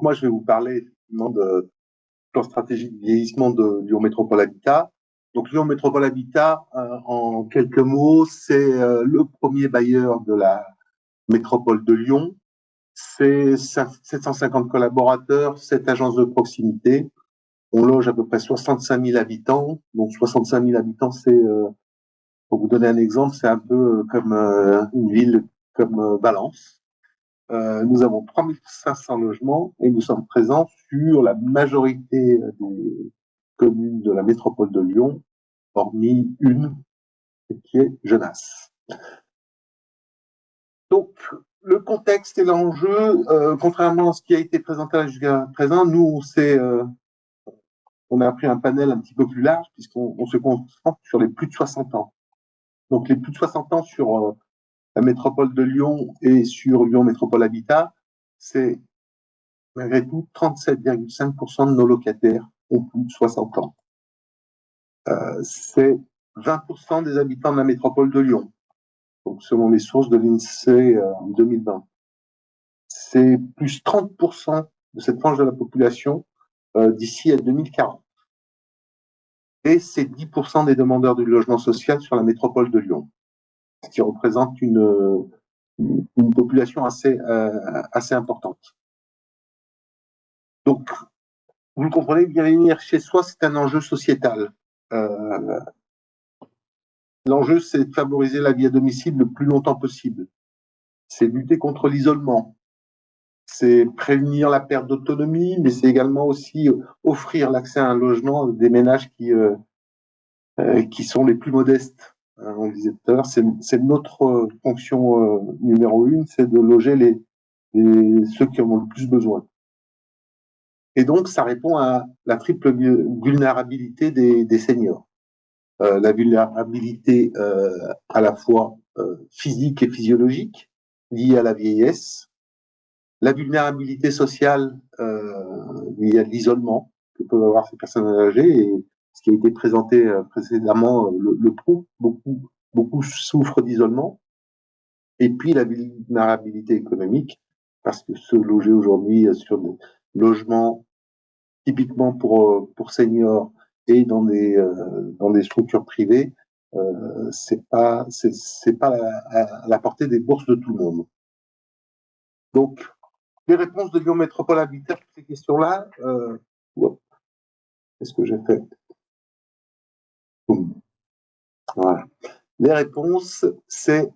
moi, je vais vous parler effectivement de plan stratégique de vieillissement de Lyon Métropole Habitat. Donc, Lyon Métropole Habitat, en quelques mots, c'est le premier bailleur de la métropole de Lyon. C'est 750 collaborateurs, 7 agences de proximité. On loge à peu près 65 000 habitants. Donc, 65 000 habitants, c'est, pour vous donner un exemple, c'est un peu comme une ville comme Valence. Nous avons 3500 logements et nous sommes présents sur la majorité des communes de la métropole de Lyon, hormis une qui est Genasse. Donc, le contexte et l'enjeu, contrairement à ce qui a été présenté jusqu'à présent, nous, on a pris un panel un petit peu plus large puisqu'on se concentre sur les plus de 60 ans. Donc, les plus de 60 ans sur la métropole de Lyon et sur Lyon Métropole Habitat, c'est malgré tout 37,5% de nos locataires ont plus de 60 ans. C'est 20% des habitants de la métropole de Lyon, donc selon les sources de l'INSEE en 2020. C'est plus 30% de cette tranche de la population d'ici à 2040. Et c'est 10% des demandeurs du logement social sur la métropole de Lyon, ce qui représente une population assez importante. Donc, vous le comprenez, bien venir chez soi, c'est un enjeu sociétal. L'enjeu, c'est de favoriser la vie à domicile le plus longtemps possible. C'est lutter contre l'isolement. C'est prévenir la perte d'autonomie, mais c'est également aussi offrir l'accès à un logement à des ménages qui sont les plus modestes. On le disait tout à l'heure, c'est notre fonction numéro 1, c'est de loger ceux qui en ont le plus besoin. Et donc, ça répond à la triple vulnérabilité des seniors. La vulnérabilité à la fois physique et physiologique, liée à la vieillesse, la vulnérabilité sociale liée à l'isolement que peuvent avoir ces personnes âgées, et ce qui a été présenté précédemment le prouve, beaucoup souffrent d'isolement, et puis la vulnérabilité économique, parce que se loger aujourd'hui sur des logements typiquement pour seniors et dans des structures privées, c'est pas à la portée des bourses de tout le monde. Donc, les réponses de Lyon Métropole Habitat à ces questions-là, qu'est-ce que j'ai fait? Voilà. Les réponses, c'est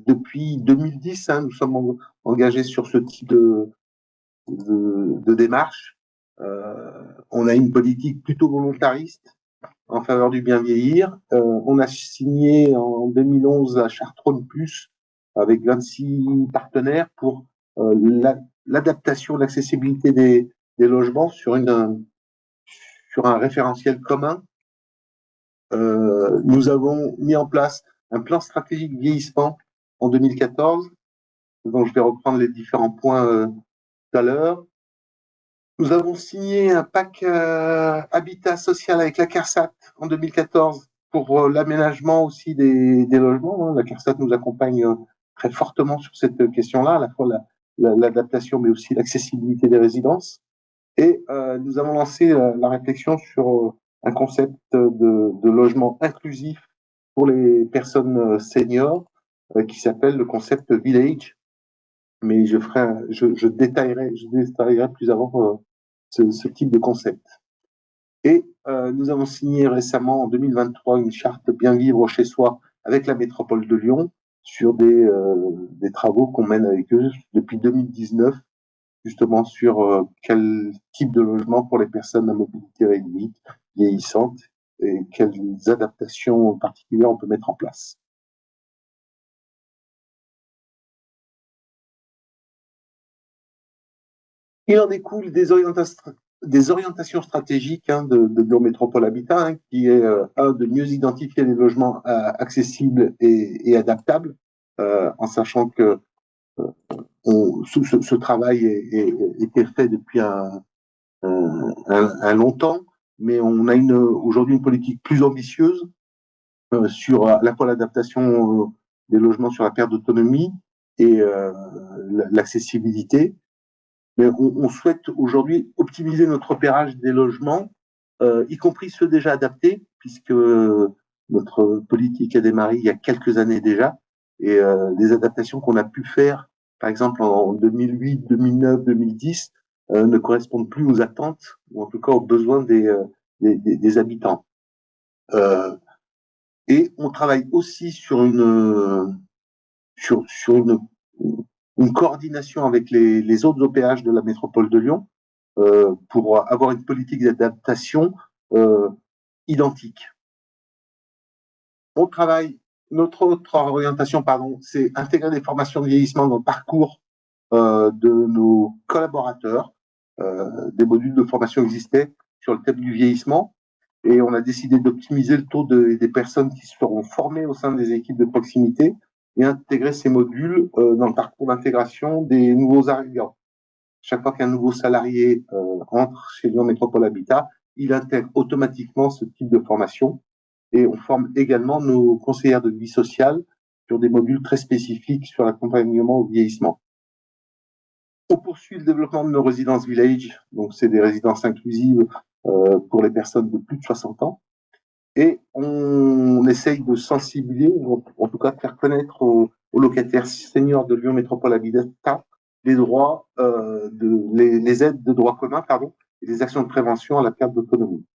depuis 2010, nous sommes engagés sur ce type de démarche. On a une politique plutôt volontariste en faveur du bien vieillir. On a signé en 2011 la charte Rhône Plus avec 26 partenaires pour l'adaptation, l'accessibilité des logements sur un référentiel commun. Nous avons mis en place un plan stratégique vieillissement en 2014, dont je vais reprendre les différents points tout à l'heure. Nous avons signé un pacte habitat social avec la CARSAT en 2014 pour l'aménagement aussi des logements. La CARSAT nous accompagne très fortement sur cette question-là, à la fois l'adaptation, mais aussi l'accessibilité des résidences. Et nous avons lancé la réflexion sur un concept de logement inclusif pour les seniors qui s'appelle le concept Village. Mais je détaillerai plus avant ce type de concept. Et nous avons signé récemment, en 2023, une charte bien vivre chez soi avec la métropole de Lyon sur des travaux qu'on mène avec eux depuis 2019, justement sur quel type de logement pour les personnes à mobilité réduite, vieillissantes, et quelles adaptations particulières on peut mettre en place. Il en découle des orientations stratégiques de Lyon Métropole Habitat, qui est de mieux identifier les logements accessibles et adaptables, en sachant que ce travail était fait depuis un long temps, mais on a aujourd'hui une politique plus ambitieuse sur à la fois l'adaptation des logements sur la perte d'autonomie et l'accessibilité. Mais on souhaite aujourd'hui optimiser notre repérage des logements, y compris ceux déjà adaptés, puisque notre politique a démarré il y a quelques années déjà, et les adaptations qu'on a pu faire, par exemple en 2008, 2009, 2010, ne correspondent plus aux attentes, ou en tout cas aux besoins des habitants. Et on travaille aussi sur une coordination avec les autres OPH de la métropole de Lyon, pour avoir une politique d'adaptation identique. On travaille, notre autre orientation, pardon, c'est intégrer des formations de vieillissement dans le parcours de nos collaborateurs. Des modules de formation existaient sur le thème du vieillissement, et on a décidé d'optimiser le taux des personnes qui seront formées au sein des équipes de proximité et intégrer ces modules dans le parcours d'intégration des nouveaux arrivants. Chaque fois qu'un nouveau salarié entre chez Lyon Métropole Habitat, il intègre automatiquement ce type de formation. Et on forme également nos conseillères de vie sociale sur des modules très spécifiques sur l'accompagnement au vieillissement. On poursuit le développement de nos résidences village, donc c'est des résidences inclusives pour les personnes de plus de 60 ans. Et on essaye de sensibiliser, ou en tout cas de faire connaître aux locataires seniors de Lyon Métropole Habitat les droits, les aides de droit commun, pardon, et les actions de prévention à la perte d'autonomie.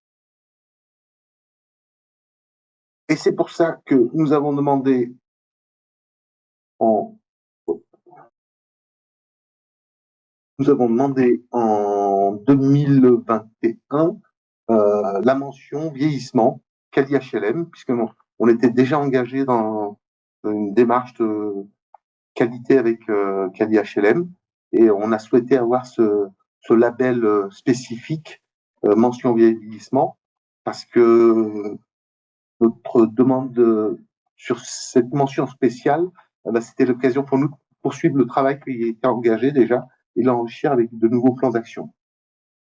Et c'est pour ça que nous avons demandé en 2021 la mention vieillissement Cali HLM, puisque on était déjà engagé dans une démarche de qualité avec Cali HLM, et on a souhaité avoir ce label spécifique mention vieillissement, parce que notre demande sur cette mention spéciale, c'était l'occasion pour nous de poursuivre le travail qui était engagé déjà et l'enrichir avec de nouveaux plans d'action.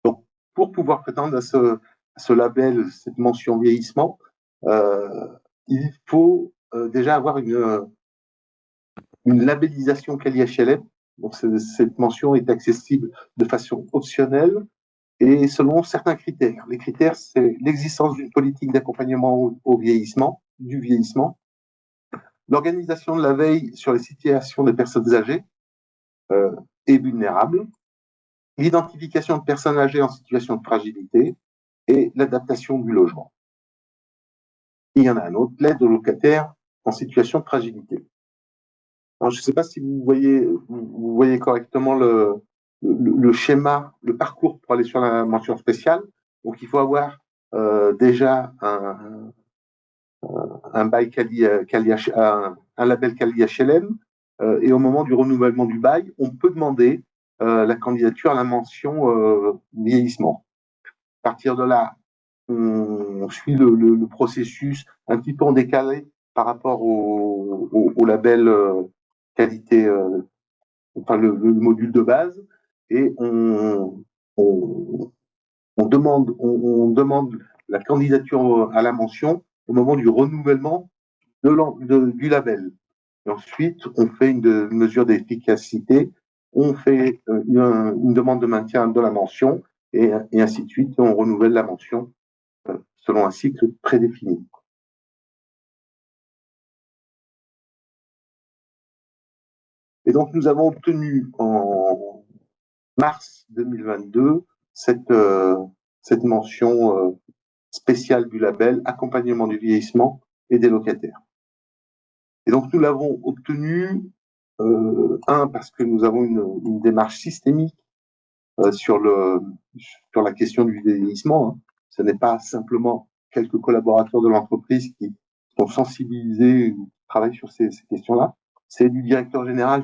Donc, pour pouvoir prétendre à ce label, cette mention vieillissement, il faut déjà avoir une labellisation Cali HLM. Donc, cette mention est accessible de façon optionnelle et selon certains critères. Les critères, c'est l'existence d'une politique d'accompagnement au vieillissement, du vieillissement, l'organisation de la veille sur les situations des personnes âgées et vulnérables, l'identification de personnes âgées en situation de fragilité et l'adaptation du logement. Et il y en a un autre, l'aide aux locataires en situation de fragilité. Alors, je ne sais pas si vous voyez correctement le schéma, le parcours pour aller sur la mention spéciale. Donc, il faut avoir déjà un bail un label Cali HLM, et au moment du renouvellement du bail, on peut demander la candidature à la mention vieillissement. À partir de là, on suit le processus un petit peu en décalé par rapport au label qualité, enfin le module de base, et on demande la candidature à la mention au moment du renouvellement du label. Et ensuite, on fait une mesure d'efficacité, on fait une demande de maintien de la mention, et ainsi de suite, et on renouvelle la mention selon un cycle prédéfini. Et donc, nous avons obtenu en mars 2022 cette mention spéciale du label accompagnement du vieillissement et des locataires. Et donc, nous l'avons obtenu, parce que nous avons une démarche systémique sur la question du vieillissement. Hein. Ce n'est pas simplement quelques collaborateurs de l'entreprise qui sont sensibilisés ou qui travaillent sur ces questions-là. C'est du directeur général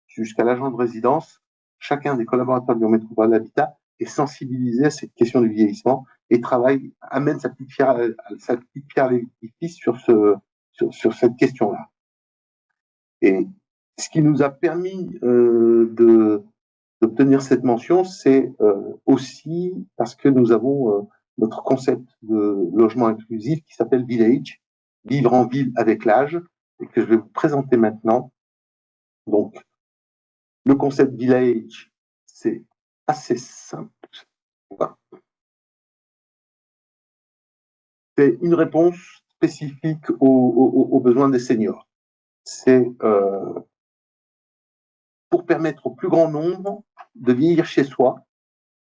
jusqu'à l'agent de résidence. Chacun des collaborateurs de Métropole d'Habitat est sensibilisé à cette question du vieillissement et amène sa petite pierre à l'édifice sur cette question-là. Et ce qui nous a permis d'obtenir cette mention, c'est aussi parce que nous avons notre concept de logement inclusif qui s'appelle Village, vivre en ville avec l'âge, et que je vais vous présenter maintenant. Donc, le concept Village, c'est assez simple. Voilà. C'est une réponse spécifique aux besoins des seniors. C'est pour permettre au plus grand nombre de vieillir chez soi.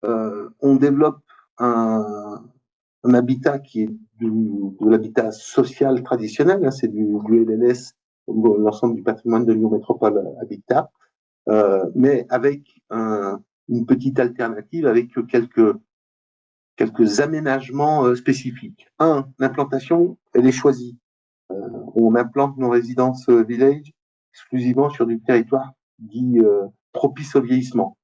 On développe un habitat qui est de l'habitat social traditionnel, hein, c'est du LNS, l'ensemble du patrimoine de Lyon Métropole Habitat, mais avec une petite alternative, avec quelques aménagements spécifiques. L'implantation, elle est choisie. On implante nos résidences village exclusivement sur du territoire dit propice au vieillissement,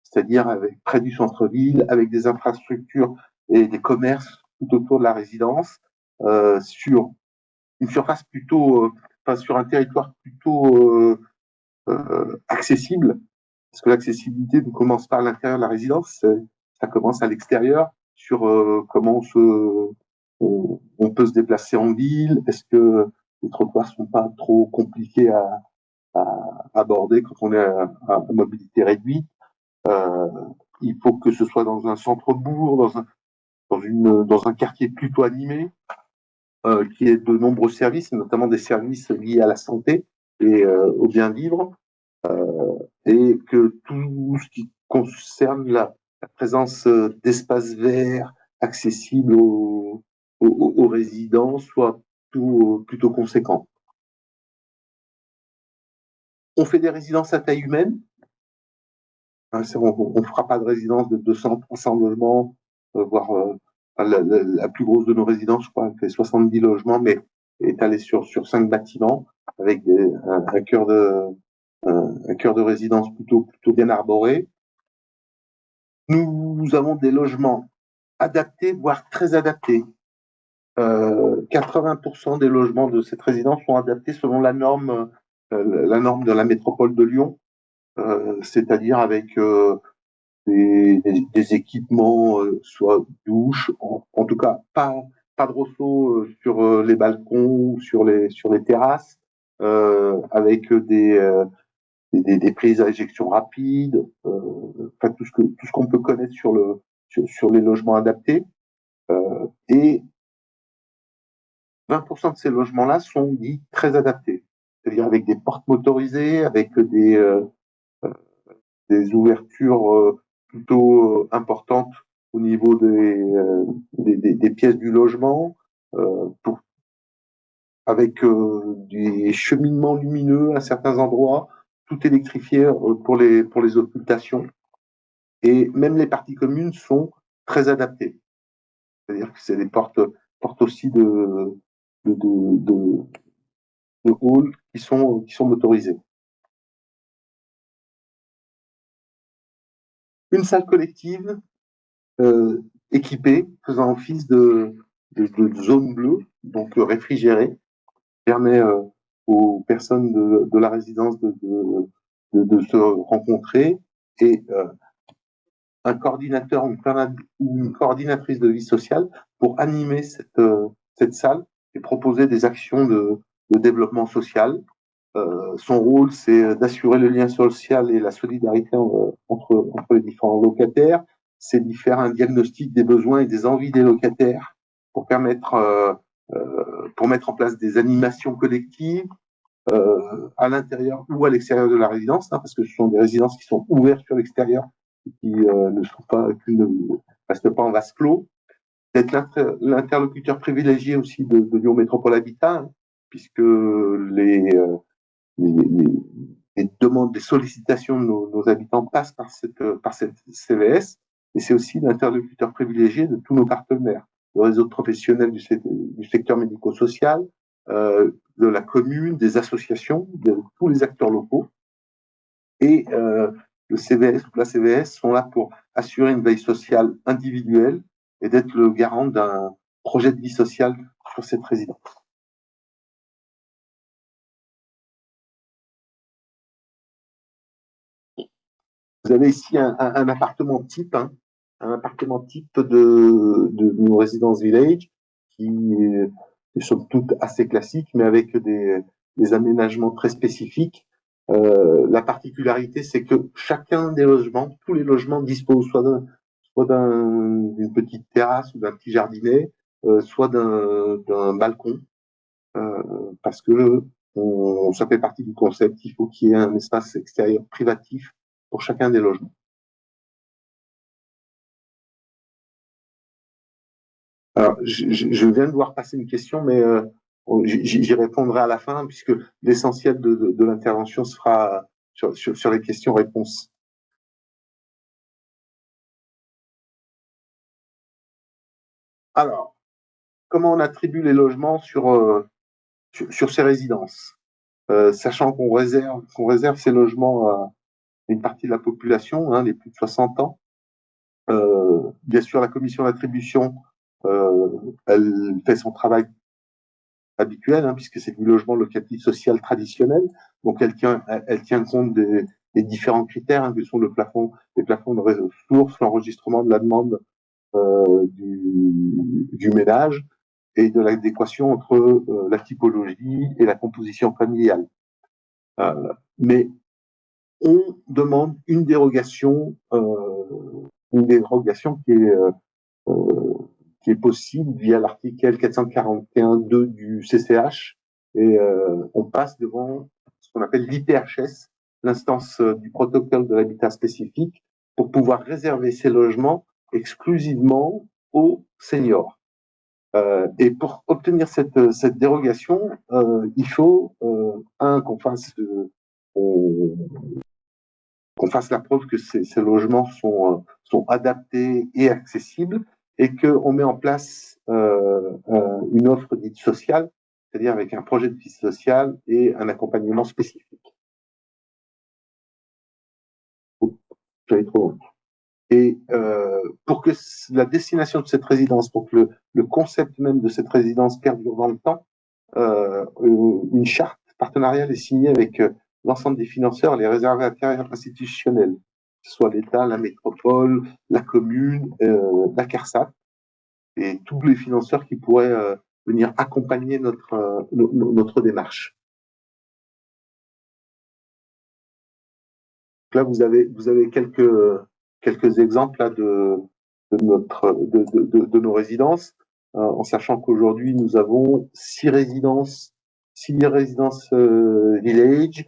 c'est-à-dire près du centre-ville, avec des infrastructures et des commerces tout autour de la résidence, sur une surface plutôt, sur un territoire plutôt accessible, parce que l'accessibilité ne commence pas à l'intérieur de la résidence, ça commence à l'extérieur, sur comment on peut se déplacer en ville, est-ce que les trottoirs sont pas trop compliqués à aborder quand on est à mobilité réduite. Il faut que ce soit dans un centre-bourg, dans un quartier plutôt animé, qui ait de nombreux services, notamment des services liés à la santé et au bien-vivre, et que tout ce qui concerne la présence d'espaces verts accessibles aux résidents soit plutôt conséquent. On fait des résidences à taille humaine. On ne fera pas de résidence de 200, 300 logements, voire la plus grosse de nos résidences, je crois, elle fait 70 logements, mais étalée sur 5 bâtiments, avec un cœur de résidence plutôt bien arboré. Nous avons des logements adaptés, voire très adaptés. 80% des logements de cette résidence sont adaptés selon la norme de la métropole de Lyon, c'est-à-dire avec des équipements, soit douche, en tout cas pas de ressaut sur les balcons ou sur les terrasses, avec des prises à éjection rapide, enfin tout ce qu'on peut connaître sur les logements adaptés. Et 20% de ces logements-là sont dits très adaptés, c'est-à-dire avec des portes motorisées, avec des ouvertures plutôt importantes au niveau des pièces du logement, avec des cheminements lumineux à certains endroits, tout électrifié pour les occultations. Et même les parties communes sont très adaptées. C'est-à-dire que c'est des portes aussi de hall qui sont motorisées. Une salle collective équipée, faisant office de zone bleue, donc réfrigérée, permet aux personnes de la résidence de se rencontrer, et un coordinateur ou une coordinatrice de vie sociale pour animer cette salle et proposer des actions de développement social. Son rôle, c'est d'assurer le lien social et la solidarité entre les différents locataires. C'est d'y faire un diagnostic des besoins et des envies des locataires pour mettre en place des animations collectives à l'intérieur ou à l'extérieur de la résidence, hein, parce que ce sont des résidences qui sont ouvertes sur l'extérieur et qui ne restent pas en vase clos. D'être l'interlocuteur privilégié aussi de Lyon Métropole Habitat, hein, puisque les demandes, les sollicitations de nos habitants passent par cette CVS, et c'est aussi l'interlocuteur privilégié de tous nos partenaires, le réseau de professionnels du secteur médico-social, de la commune, des associations, de tous les acteurs locaux. Et le CVS ou la CVS sont là pour assurer une veille sociale individuelle et d'être le garant d'un projet de vie sociale sur cette résidence. Vous avez ici un appartement type, hein, un appartement type de nos résidences village, qui est somme toute assez classique, mais avec des aménagements très spécifiques. La particularité, c'est que chacun des logements, tous les logements disposent soit d'une petite terrasse ou d'un petit jardinet, soit d'un balcon, parce que ça fait partie du concept. Il faut qu'il y ait un espace extérieur privatif pour chacun des logements. Alors, je viens de voir passer une question, mais j'y répondrai à la fin, puisque l'essentiel de l'intervention se fera sur les questions-réponses. Alors, comment on attribue les logements sur ces résidences, sachant qu'on réserve ces logements à une partie de la population, hein, les plus de 60 ans. Bien sûr, la commission d'attribution, elle fait son travail habituel, hein, puisque c'est du logement locatif social traditionnel. Donc, elle tient compte des différents critères, hein, que sont les plafonds de ressources, l'enregistrement de la demande du ménage et de l'adéquation entre la typologie et la composition familiale. Mais on demande une dérogation qui est possible via l'article 441.2 du CCH, et on passe devant ce qu'on appelle l'IPHS, l'instance du protocole de l'habitat spécifique, pour pouvoir réserver ces logements exclusivement aux seniors. Et pour obtenir cette dérogation, il faut qu'on fasse la preuve que ces logements sont adaptés et accessibles, et qu'on met en place une offre dite sociale, c'est-à-dire avec un projet de vie sociale et un accompagnement spécifique. J'allais trop loin. Et pour que la destination de cette résidence, pour que le concept même de cette résidence perdure dans le temps, une charte partenariale est signée avec l'ensemble des financeurs, les réservataires institutionnels, que ce soit l'État, la métropole, la commune, la CARSAT, et tous les financeurs qui pourraient venir accompagner notre démarche. Là, vous avez quelques exemples là, de nos résidences, en sachant qu'aujourd'hui, nous avons 6 résidences village,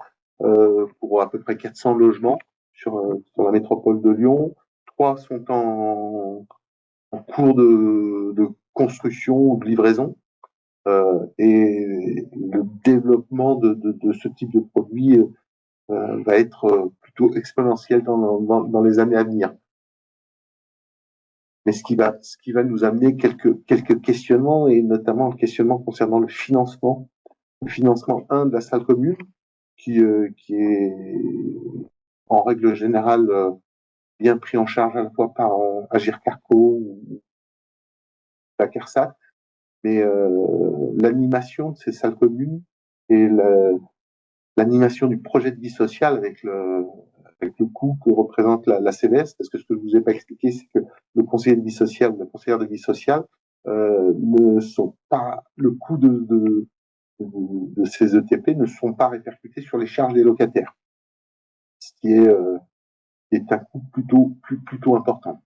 pour à peu près 400 logements sur la métropole de Lyon. 3 sont en cours de construction ou de livraison. Et le développement de ce type de produit va être plutôt exponentiel dans les années à venir. Mais ce qui va nous amener quelques questionnements, et notamment le questionnement concernant le financement. Le financement, de la salle commune, qui est en règle générale bien pris en charge à la fois par Agir Carco ou la CARSAT, mais l'animation de ces salles communes et l'animation du projet de vie sociale avec le coût que représente la CVS, parce que ce que je vous ai pas expliqué, c'est que le conseiller de vie sociale ou la conseillère de vie sociale ne sont pas, le coût de ces ETP ne sont pas répercutés sur les charges des locataires, ce qui est un coût plutôt important.